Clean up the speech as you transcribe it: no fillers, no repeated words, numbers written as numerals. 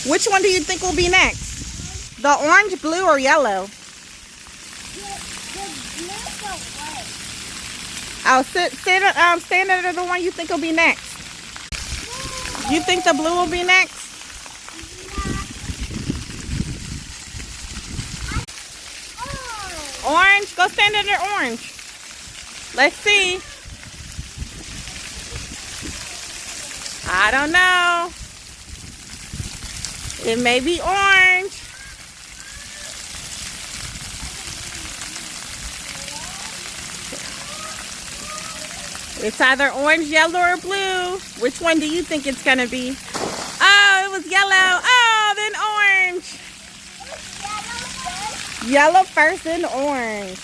Which one do you think will be next? The orange, blue, or yellow? Oh, stand under the one you think will be next. You think the blue will be next? Orange? Go stand under orange. Let's see. I don't know. It may be orange. It's either orange, yellow, or blue. Which one do you think it's gonna be? Oh, it was yellow. Oh, then orange. Yellow first, then orange.